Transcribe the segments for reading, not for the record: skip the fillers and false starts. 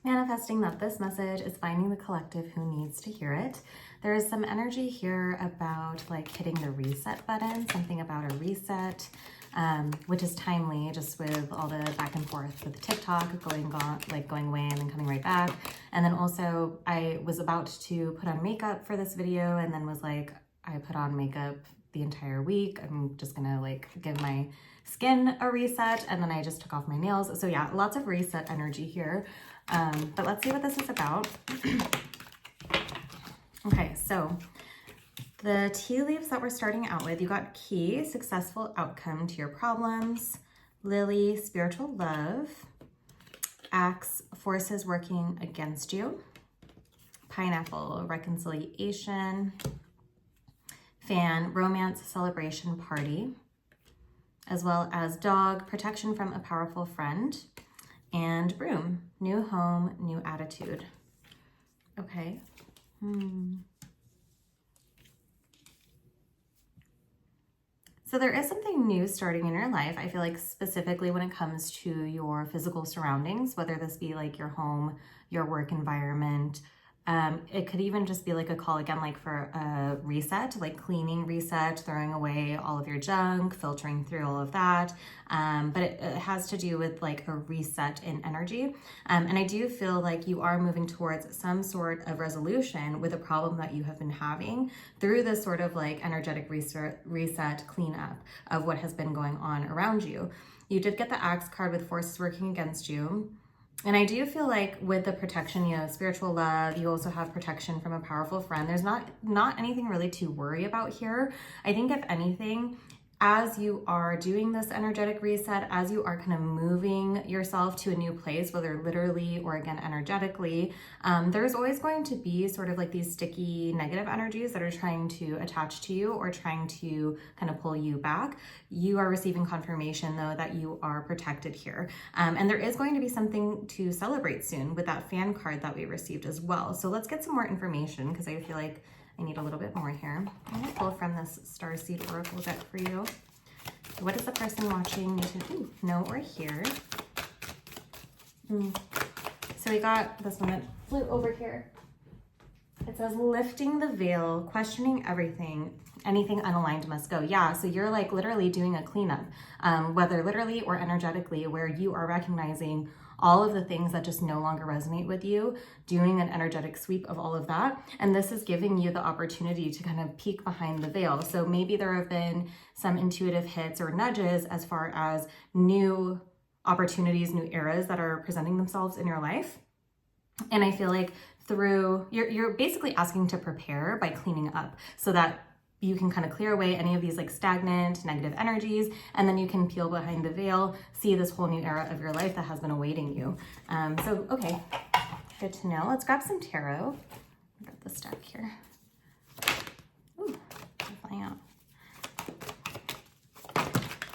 Manifesting that this message is finding the collective who needs to hear it. There is some energy here about like hitting the reset button, something about a reset, which is timely just with all the back and forth with TikTok going away and then coming right back. And then also I was about to put on makeup for this video and then was like, I put on makeup the entire week. I'm just gonna like give my skin a reset, and then I just took off my nails. So yeah, lots of reset energy here. But let's see what this is about. Okay, so the tea leaves that we're starting out with, you got key, successful outcome to your problems, lily, spiritual love, axe, forces working against you, pineapple, reconciliation, fan, romance, celebration, party, as well as dog, protection from a powerful friend, and broom, new home, new attitude. Okay. So there is something new starting in your life. I feel like specifically when it comes to your physical surroundings, whether this be like your home, your work environment, it could even just be like a call again, like for a reset, like cleaning reset, throwing away all of your junk, filtering through all of that. But it has to do with like a reset in energy. And I do feel like you are moving towards some sort of resolution with a problem that you have been having through this sort of like energetic reset cleanup of what has been going on around you. You did get the Axe card with forces working against you. And I do feel like with the protection, you know, spiritual love, you also have protection from a powerful friend. There's not anything really to worry about here. I think if anything, as you are doing this energetic reset, as you are kind of moving yourself to a new place, whether literally or again energetically, there's always going to be sort of like these sticky negative energies that are trying to attach to you or trying to kind of pull you back. You are receiving confirmation though that you are protected here. And there is going to be something to celebrate soon with that fan card that we received as well. So let's get some more information because I feel like I need a little bit more here. I'm gonna pull from this Starseed Oracle deck for you. What does the person watching need to know or hear? So we got this one that flew over here. It says, lifting the veil, questioning everything, anything unaligned must go. Yeah, so you're like literally doing a cleanup, whether literally or energetically, where you are recognizing all of the things that just no longer resonate with you, doing an energetic sweep of all of that. And this is giving you the opportunity to kind of peek behind the veil. So maybe there have been some intuitive hits or nudges as far as new opportunities, new eras that are presenting themselves in your life. And I feel like you're basically asking to prepare by cleaning up so that you can kind of clear away any of these like stagnant negative energies, and then you can peel behind the veil, see this whole new era of your life that has been awaiting you. So, okay, good to know. Let's grab some tarot. Got this deck here. Ooh, flying out.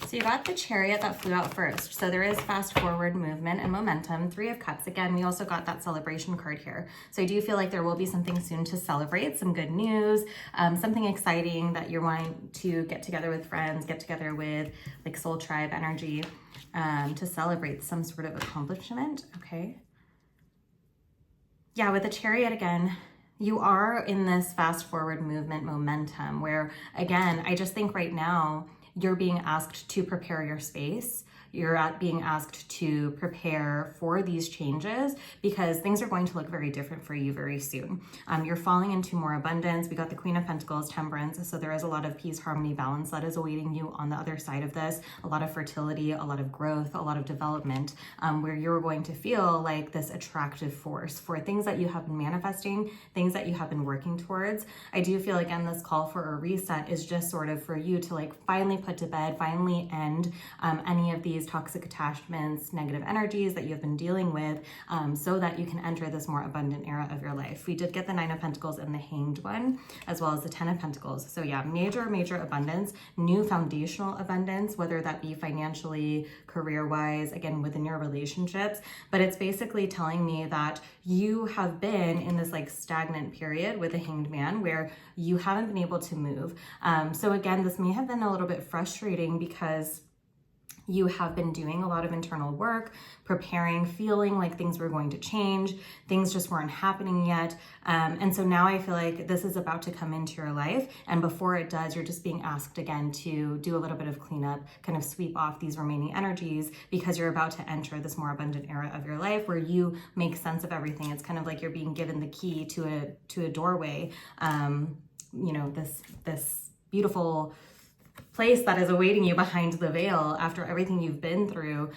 So you got the Chariot that flew out first. So there is fast forward movement and momentum. 3 of Cups. Again, we also got that celebration card here. So I do feel like there will be something soon to celebrate, some good news, something exciting that you're wanting to get together with friends, get together with like soul tribe energy to celebrate some sort of accomplishment. Okay. Yeah, with the Chariot again, you are in this fast forward movement momentum where, again, I just think right now, you're being asked to prepare your space. You're being asked to prepare for these changes because things are going to look very different for you very soon. You're falling into more abundance. We got the Queen of Pentacles, Temperance. So there is a lot of peace, harmony, balance that is awaiting you on the other side of this. A lot of fertility, a lot of growth, a lot of development, where you're going to feel like this attractive force for things that you have been manifesting, things that you have been working towards. I do feel, again, this call for a reset is just sort of for you to like finally put to bed, finally end any of these toxic attachments, negative energies that you have been dealing with, so that you can enter this more abundant era of your life. We did get the 9 of Pentacles and the Hanged one, as well as the 10 of Pentacles. So yeah, major abundance, new foundational abundance, whether that be financially, career-wise, again, within your relationships. But it's basically telling me that you have been in this like stagnant period with the Hanged Man where you haven't been able to move. So again, this may have been a little bit frustrating because You have been doing a lot of internal work, preparing, feeling like things were going to change. Things just weren't happening yet. And so now I feel like this is about to come into your life. And before it does, you're just being asked again to do a little bit of cleanup, kind of sweep off these remaining energies, because you're about to enter this more abundant era of your life where you make sense of everything. It's kind of like you're being given the key to a doorway. You know, this beautiful place that is awaiting you behind the veil after everything you've been through,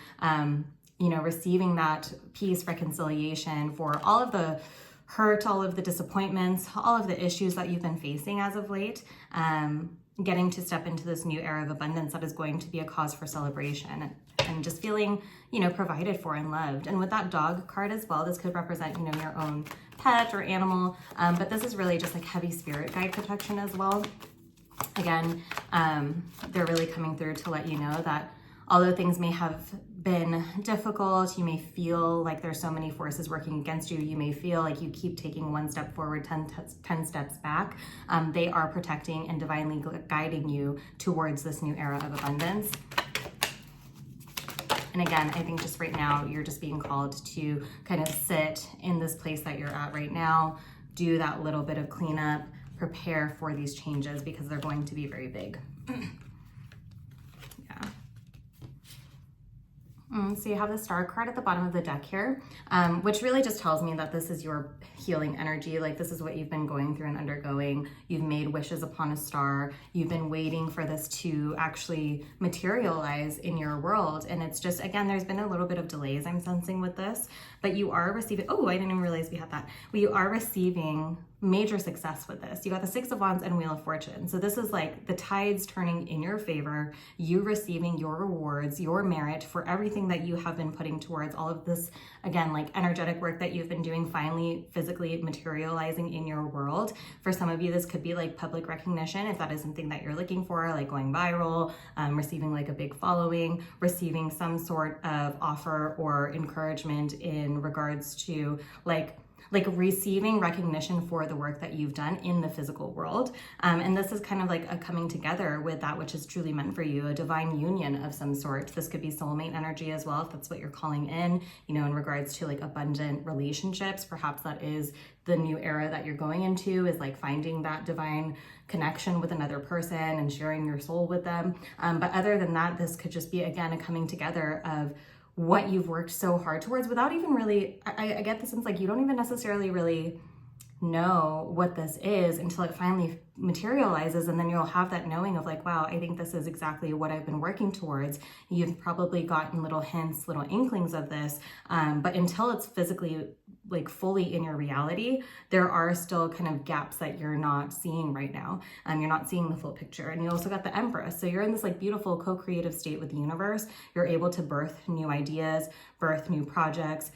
you know, receiving that peace, reconciliation for all of the hurt, all of the disappointments, all of the issues that you've been facing as of late, getting to step into this new era of abundance that is going to be a cause for celebration and just feeling, you know, provided for and loved. And with that dog card as well, this could represent, you know, your own pet or animal, but this is really just like heavy spirit guide protection as well. Again, they're really coming through to let you know that although things may have been difficult, you may feel like there's so many forces working against you, you may feel like you keep taking one step forward, 10 steps back, they are protecting and divinely guiding you towards this new era of abundance. And again, I think just right now, you're just being called to kind of sit in this place that you're at right now, do that little bit of cleanup, prepare for these changes because they're going to be very big. Yeah. So you have the star card at the bottom of the deck here, which really just tells me that this is your healing energy. Like this is what you've been going through and undergoing. You've made wishes upon a star. You've been waiting for this to actually materialize in your world. And it's just, again, there's been a little bit of delays I'm sensing with this, but you are receiving, oh, I didn't even realize we had that. Well, you are receiving major success with this. You got the Six of Wands and Wheel of Fortune. So this is like the tides turning in your favor, you receiving your rewards, your merit for everything that you have been putting towards all of this, again, like energetic work that you've been doing, finally physically materializing in your world. For some of you, this could be like public recognition, if that is something that you're looking for, like going viral, receiving like a big following, receiving some sort of offer or encouragement in regards to like receiving recognition for the work that you've done in the physical world. And this is kind of like a coming together with that which is truly meant for you, a divine union of some sort. This could be soulmate energy as well, if that's what you're calling in, you know, in regards to like abundant relationships. Perhaps that is the new era that you're going into, is like finding that divine connection with another person and sharing your soul with them. But other than that, this could just be, again, a coming together of what you've worked so hard towards without even really, I get the sense like you don't even necessarily really know what this is until it finally materializes, and then you'll have that knowing of like, wow, I think this is exactly what I've been working towards. You've probably gotten little hints, little inklings of this, but until it's physically like fully in your reality, there are still kind of gaps that you're not seeing right now. You're not seeing the full picture. And you also got the Empress. So you're in this like beautiful co-creative state with the universe. You're able to birth new ideas, birth new projects,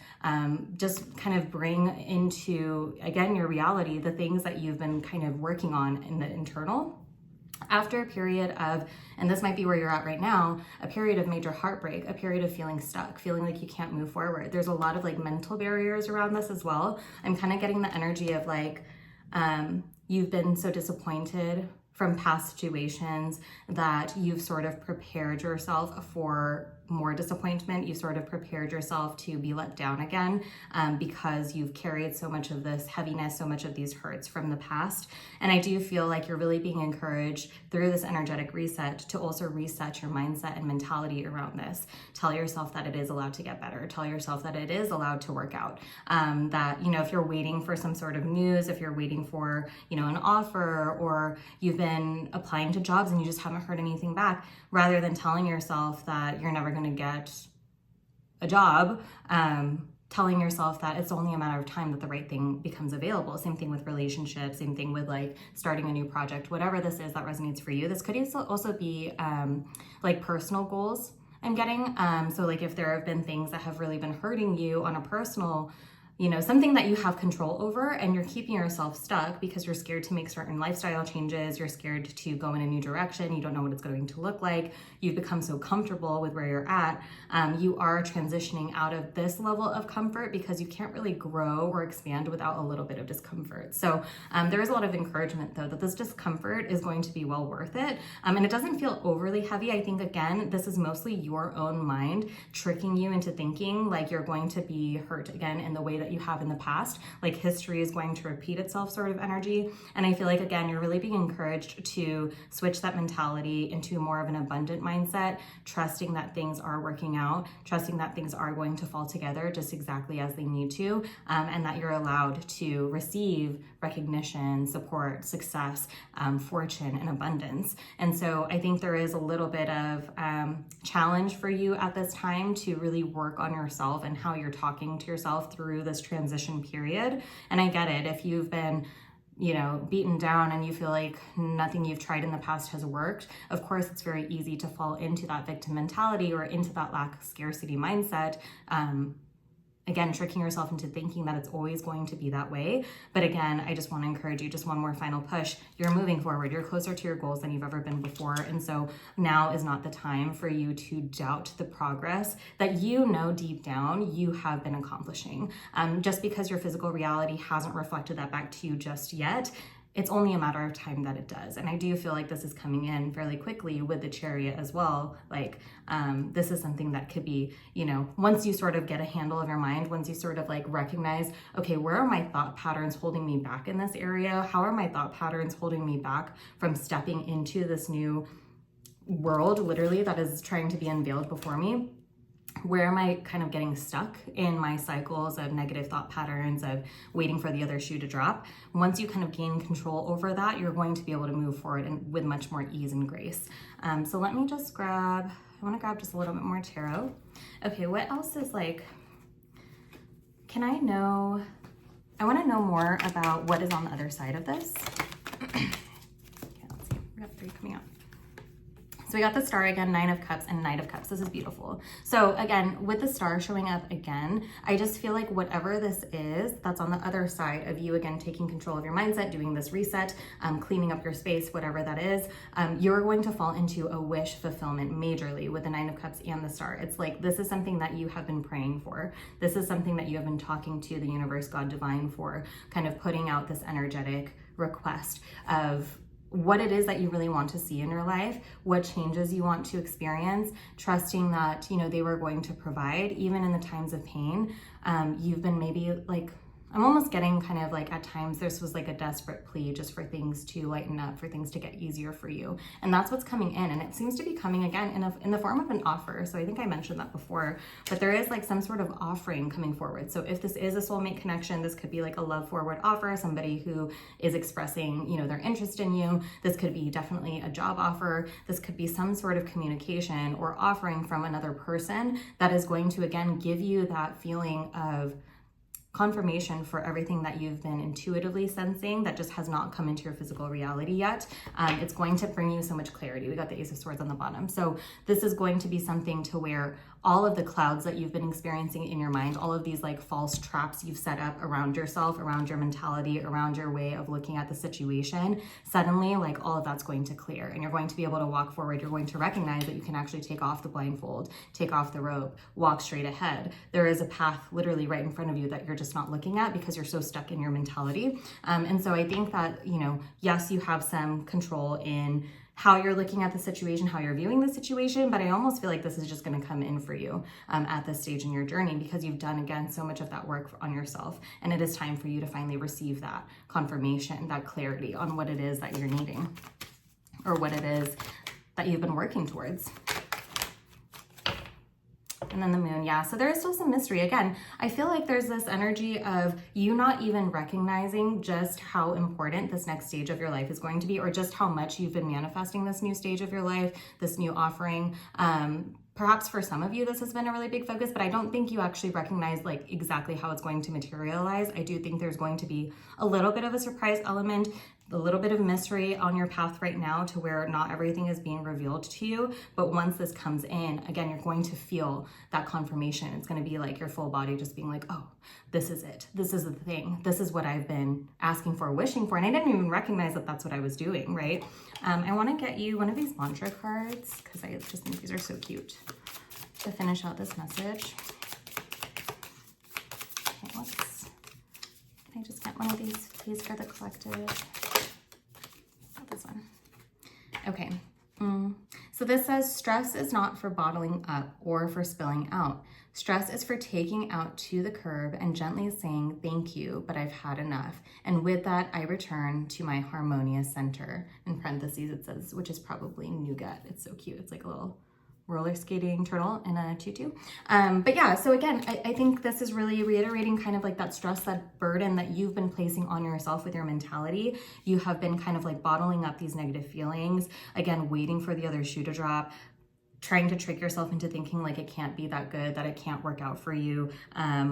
just kind of bring into, again, your reality, the things that you've been kind of working on in the internal. After a period of, and this might be where you're at right now, a period of major heartbreak, a period of feeling stuck, feeling like you can't move forward. There's a lot of like mental barriers around this as well. I'm kind of getting the energy of like, you've been so disappointed from past situations that you've sort of prepared yourself for more disappointment. You sort of prepared yourself to be let down again, because you've carried so much of this heaviness, so much of these hurts from the past. And I do feel like you're really being encouraged through this energetic reset to also reset your mindset and mentality around this. Tell yourself that it is allowed to get better. Tell yourself that it is allowed to work out. That, you know, if you're waiting for some sort of news, if you're waiting for, you know, an offer, or you've been applying to jobs and you just haven't heard anything back, rather than telling yourself that you're never going to get a job, telling yourself that it's only a matter of time that the right thing becomes available. Same thing with relationships, same thing with like starting a new project, whatever this is that resonates for you. This could also be like personal goals I'm getting. So like if there have been things that have really been hurting you on a personal something that you have control over, and you're keeping yourself stuck because you're scared to make certain lifestyle changes. You're scared to go in a new direction. You don't know what it's going to look like. You've become so comfortable with where you're at. You are transitioning out of this level of comfort because you can't really grow or expand without a little bit of discomfort. So there is a lot of encouragement though that this discomfort is going to be well worth it. And it doesn't feel overly heavy. I think again, this is mostly your own mind tricking you into thinking like you're going to be hurt again in the way that you have in the past, like history is going to repeat itself sort of energy. And I feel like, again, you're really being encouraged to switch that mentality into more of an abundant mindset, trusting that things are working out, trusting that things are going to fall together just exactly as they need to, and that you're allowed to receive recognition, support, success, fortune, and abundance. And so I think there is a little bit of challenge for you at this time to really work on yourself and how you're talking to yourself through this transition period. And I get it. If you've been beaten down and you feel like nothing you've tried in the past has worked, of course, it's very easy to fall into that victim mentality or into that lack of scarcity mindset. Again, tricking yourself into thinking that it's always going to be that way. But again, I just want to encourage you, just one more final push. You're moving forward. You're closer to your goals than you've ever been before. And so now is not the time for you to doubt the progress that deep down you have been accomplishing. Just because your physical reality hasn't reflected that back to you just yet, it's only a matter of time that it does. And I do feel like this is coming in fairly quickly with the Chariot as well. Like this is something that could be, once you sort of get a handle of your mind, once you sort of like recognize, okay, where are my thought patterns holding me back in this area? How are my thought patterns holding me back from stepping into this new world, literally, that is trying to be unveiled before me? Where am I kind of getting stuck in my cycles of negative thought patterns, of waiting for the other shoe to drop? Once you kind of gain control over that, you're going to be able to move forward and with much more ease and grace. So let me just I want to grab just a little bit more tarot. Okay, what else is like, I want to know more about what is on the other side of this. Okay, let's see, we got 3 coming up. So we got the Star again, 9 of Cups and Knight of Cups. This is beautiful. So again, with the Star showing up again, I just feel like whatever this is, that's on the other side of you, again, taking control of your mindset, doing this reset, cleaning up your space, whatever that is, you're going to fall into a wish fulfillment majorly with the 9 of Cups and the Star. It's like, this is something that you have been praying for. This is something that you have been talking to the universe, God, divine for, kind of putting out this energetic request of what it is that you really want to see in your life, what changes you want to experience, trusting that, they were going to provide, even in the times of pain. You've been maybe like, I'm almost getting kind of like at times this was like a desperate plea just for things to lighten up, for things to get easier for you. And that's what's coming in. And it seems to be coming again in the form of an offer. So I think I mentioned that before, but there is like some sort of offering coming forward. So if this is a soulmate connection, this could be like a love forward offer, somebody who is expressing, their interest in you. This could be definitely a job offer. This could be some sort of communication or offering from another person that is going to, again, give you that feeling of confirmation for everything that you've been intuitively sensing that just has not come into your physical reality yet. It's going to bring you so much clarity. We got the Ace of Swords on the bottom. So this is going to be something to where all of the clouds that you've been experiencing in your mind, all of these like false traps you've set up around yourself, around your mentality, around your way of looking at the situation, suddenly like all of that's going to clear and you're going to be able to walk forward. You're going to recognize that you can actually take off the blindfold, take off the rope, walk straight ahead. There is a path literally right in front of you that you're just not looking at because you're so stuck in your mentality. And so I think that, yes, you have some control in how you're looking at the situation, how you're viewing the situation, but I almost feel like this is just going to come in for you at this stage in your journey because you've done, again, so much of that work on yourself. And it is time for you to finally receive that confirmation, that clarity on what it is that you're needing or what it is that you've been working towards. And then the Moon, yeah. So there is still some mystery. Again, I feel like there's this energy of you not even recognizing just how important this next stage of your life is going to be, or just how much you've been manifesting this new stage of your life, this new offering. Perhaps for some of you, this has been a really big focus, but I don't think you actually recognize like exactly how it's going to materialize. I do think there's going to be a little bit of a surprise element. a little bit of mystery on your path right now to where not everything is being revealed to you. But once this comes in, again, you're going to feel that confirmation. It's going to be like your full body just being like, oh, this is it. This is the thing. This is what I've been asking for, wishing for. And I didn't even recognize that that's what I was doing, right? I want to get you one of these mantra cards because I just think these are so cute to finish out this message. Okay, can I just get one of these, please, for the collective? This one. Okay. So this says stress is not for bottling up or for spilling out. Stress is for taking out to the curb and gently saying, thank you, but I've had enough. And with that, I return to my harmonious center. In parentheses, it says, which is probably nougat. It's so cute. It's like a little roller skating turtle in a tutu. But yeah, so again, I think this is really reiterating kind of like that stress, that burden that you've been placing on yourself with your mentality. You have been kind of like bottling up these negative feelings, again, waiting for the other shoe to drop, trying to trick yourself into thinking like it can't be that good, that it can't work out for you.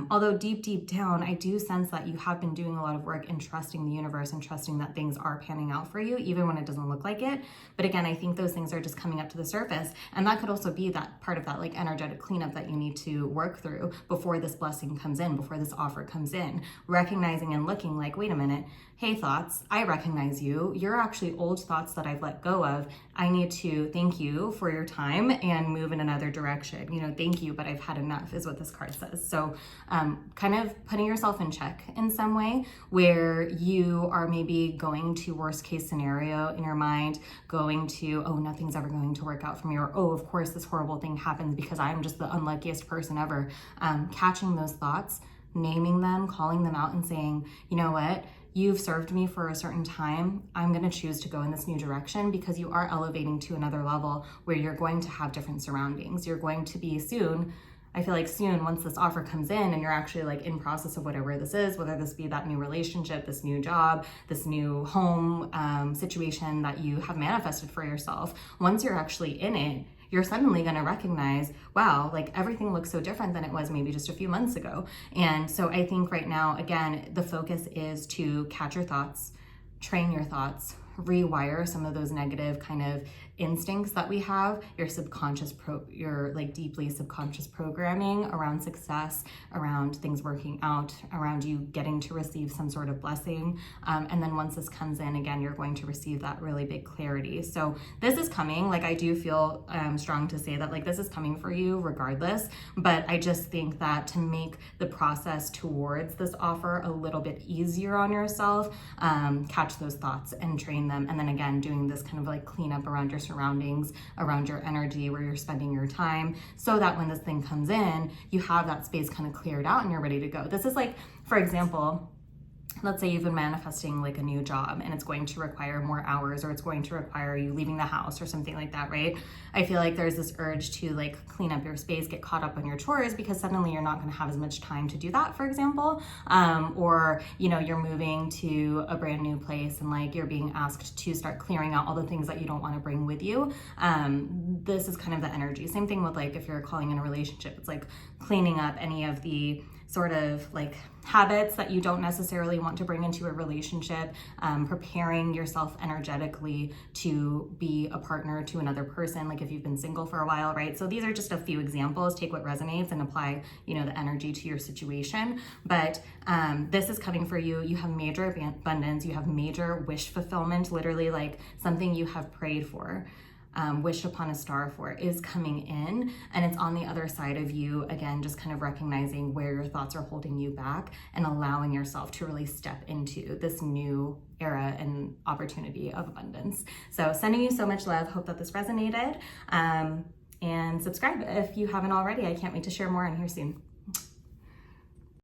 Although deep down, I do sense that you have been doing a lot of work in trusting the universe and trusting that things are panning out for you, even when it doesn't look like it. But again, I think those things are just coming up to the surface. And that could also be that part of that like energetic cleanup that you need to work through before this blessing comes in, before this offer comes in, recognizing and looking like, wait a minute, hey thoughts, I recognize you. You're actually old thoughts that I've let go of. I need to thank you for your time and move in another direction. You know, thank you, but I've had enough is what this card says. So kind of putting yourself in check in some way where you are maybe going to worst case scenario in your mind, going to, oh, nothing's ever going to work out for me, or, oh, of course this horrible thing happens because I'm just the unluckiest person ever. Catching those thoughts, naming them, calling them out and saying, you know what? You've served me for a certain time. I'm going to choose to go in this new direction because you are elevating to another level where you're going to have different surroundings. You're going to be soon, I feel like soon, once this offer comes in and you're actually like in process of whatever this is, whether this be that new relationship, this new job, this new home situation that you have manifested for yourself, once you're actually in it, you're suddenly going to recognize, wow, like everything looks so different than it was maybe just a few months ago. And so I think right now, again, the focus is to catch your thoughts, train your thoughts, rewire some of those negative kind of instincts that we have, your subconscious, your like deeply subconscious programming around success, around things working out, around you getting to receive some sort of blessing. And then once this comes in, again, you're going to receive that really big clarity. So this is coming, like I do feel strong to say that like this is coming for you regardless, but I just think that to make the process towards this offer a little bit easier on yourself, catch those thoughts and train them. And then again, doing this kind of like cleanup around your surroundings, around your energy, where you're spending your time, so that when this thing comes in, you have that space kind of cleared out and you're ready to go. This is like, for example, let's say you've been manifesting like a new job and it's going to require more hours, or it's going to require you leaving the house or something like that, right? I feel like there's this urge to like clean up your space, get caught up on your chores because suddenly you're not going to have as much time to do that, for example. Or, you know, you're moving to a brand new place and like you're being asked to start clearing out all the things that you don't want to bring with you. This is kind of the energy. Same thing with like if you're calling in a relationship, it's like cleaning up any of the sort of like habits that you don't necessarily want to bring into a relationship, preparing yourself energetically to be a partner to another person, like if you've been single for a while, right? So these are just a few examples. Take what resonates and apply, you know, the energy to your situation. But this is coming for you. You have major abundance. You have major wish fulfillment, literally like something you have prayed for. Wished upon a star for is coming in, and it's on the other side of you, again, just kind of recognizing where your thoughts are holding you back and allowing yourself to really step into this new era and opportunity of abundance. So sending you so much love. Hope that this resonated, and subscribe if you haven't already. I can't wait to share more on here soon.